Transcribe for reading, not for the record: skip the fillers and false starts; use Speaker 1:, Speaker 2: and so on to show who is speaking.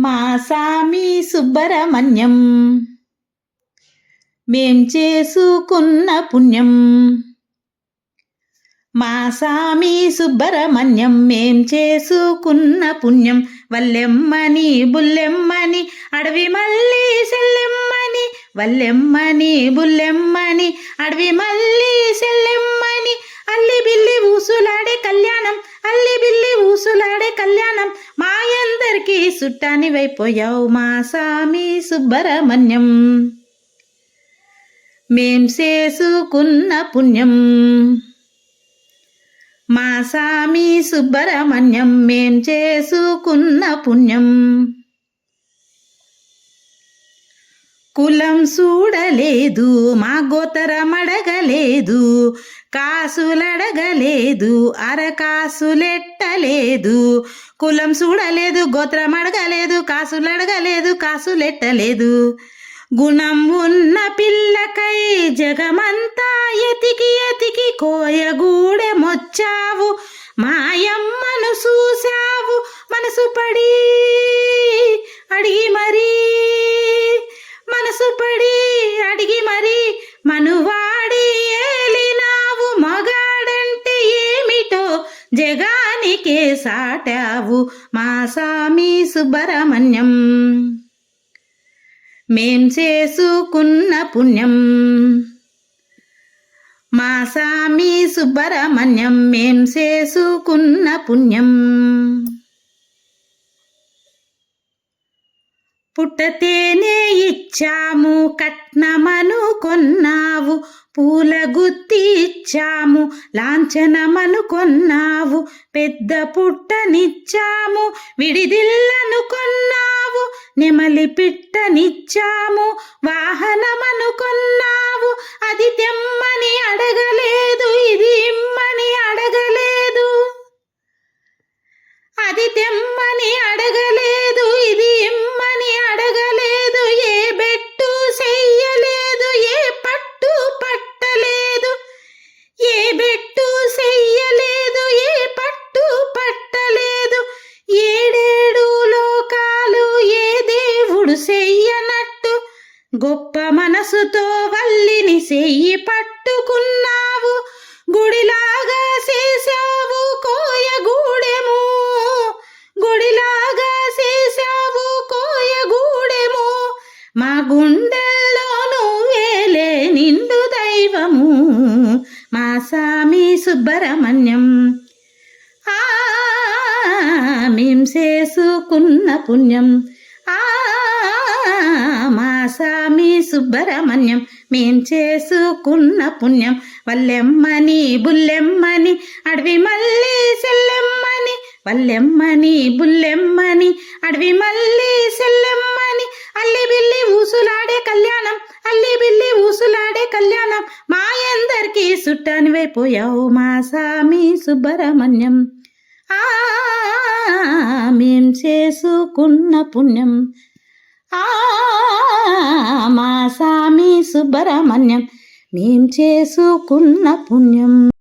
Speaker 1: మా సామి సుబ్బరమణ్యం మేం చేసుకున్న పుణ్యం. మా సామి సుబ్బరమణ్యం మేం చేసుకున్న పుణ్యం. వల్లెమ్మని బుల్లెమ్మని అడవి మల్లి సెల్లెమ్మని, వల్లెమ్మని బుల్లెమ్మని అడవి మల్లి సెల్లెమ్మని, అల్లి బిల్లి ఊసులాడే కళ్యాణం, అల్లి బిల్లి ఊసులాడే కళ్యాణం. మాయందరికీ సుట్టానివైపోయావు మా సామి సుబ్బరమణ్యం మేం చేసుకున్న పుణ్యం. మా సామి సుబ్బరమణ్యం మేం చేసుకున్న పుణ్యం. కులం చూడలేదు, మా గోతరమడగలేదు, కాసులడగలేదు, అరకాసులెట్టలేదు. కులం చూడలేదు, గోత్రమడగలేదు, కాసులడగలేదు, కాసులెట్టలేదు. గుణం ఉన్న పిల్లకై జగమంతా ఎతికి ఎతికి కోయగూడెమొచ్చావు. మాయమ్మను చూసావు మనసు పడి అడిగి మరీ, మనసు పడి అడిగి మరీ మనువాడి ఏలినావు. మగాడంటే ఏమిటో జగానికే సాటావు మా సామి సుబ్బరమణ్యం మేం చేసుకున్న పుణ్యం. మా సామి సుబ్బరమణ్యం మేం చేసుకున్న పుణ్యం. పుట్టతేనే ఇచ్చాము కట్నమను కొన్నావు, పూల గుత్తి ఇచ్చాము లాంఛనమను కొన్నావు. పెద్ద పుట్టనిచ్చాము విడిదిల్లను కొన్నావు, నెమలి పిట్టనిచ్చాము వాహనమను కొన్నావు. అది తెమ్మని అడగలేదు, ఇది ఇమ్మని అడగలేదు, అది తెమ్మని అడగలేదు, ఇది ఇమ్మని అడగలేదు. ఏ బెట్టు చెయ్యలేదు, ఏ పట్టు పట్టలేదు, ఏ బెట్టు చెయ్యలేదు, ఏ పట్టు పట్టలేదు. ఏడేడు లోకాలు ఏ దేవుడు చెయ్యనట్టు గొప్ప మనసుతో వల్లిని చెయ్యి పట్టుకున్నావు. గుడిలాగా చేసావు కోయగూడెము, గుడిలాగా చేసావు కోయగూడెము. మా గుండెల్లో నువ్వేలే నిండు దైవము మా సామి సుబ్బరమణ్యం మేం చేసుకున్న పుణ్యం. మా సామి సుబ్బరమణ్యం మేం చేసుకున్న పుణ్యం. వల్లెమ్మని బుల్లెమ్మని అడవి మల్లి సెల్లెమ్మని, వల్లెమ్మని బుల్లెమ్మని అడవి మల్లి సెల్లెమ్మని, అల్లి బిల్లి ఊసులాడే కళ్యాణం, అల్లి బిల్లి ఊసులాడే కళ్యాణం. మాయందరికీ సుట్టానివైపోయావు మా సామి సుబ్బరమణ్యం మేం చేసుకున్న పుణ్యం. మా సామి సుబ్బరమణ్యం మేం చేసుకున్న పుణ్యం.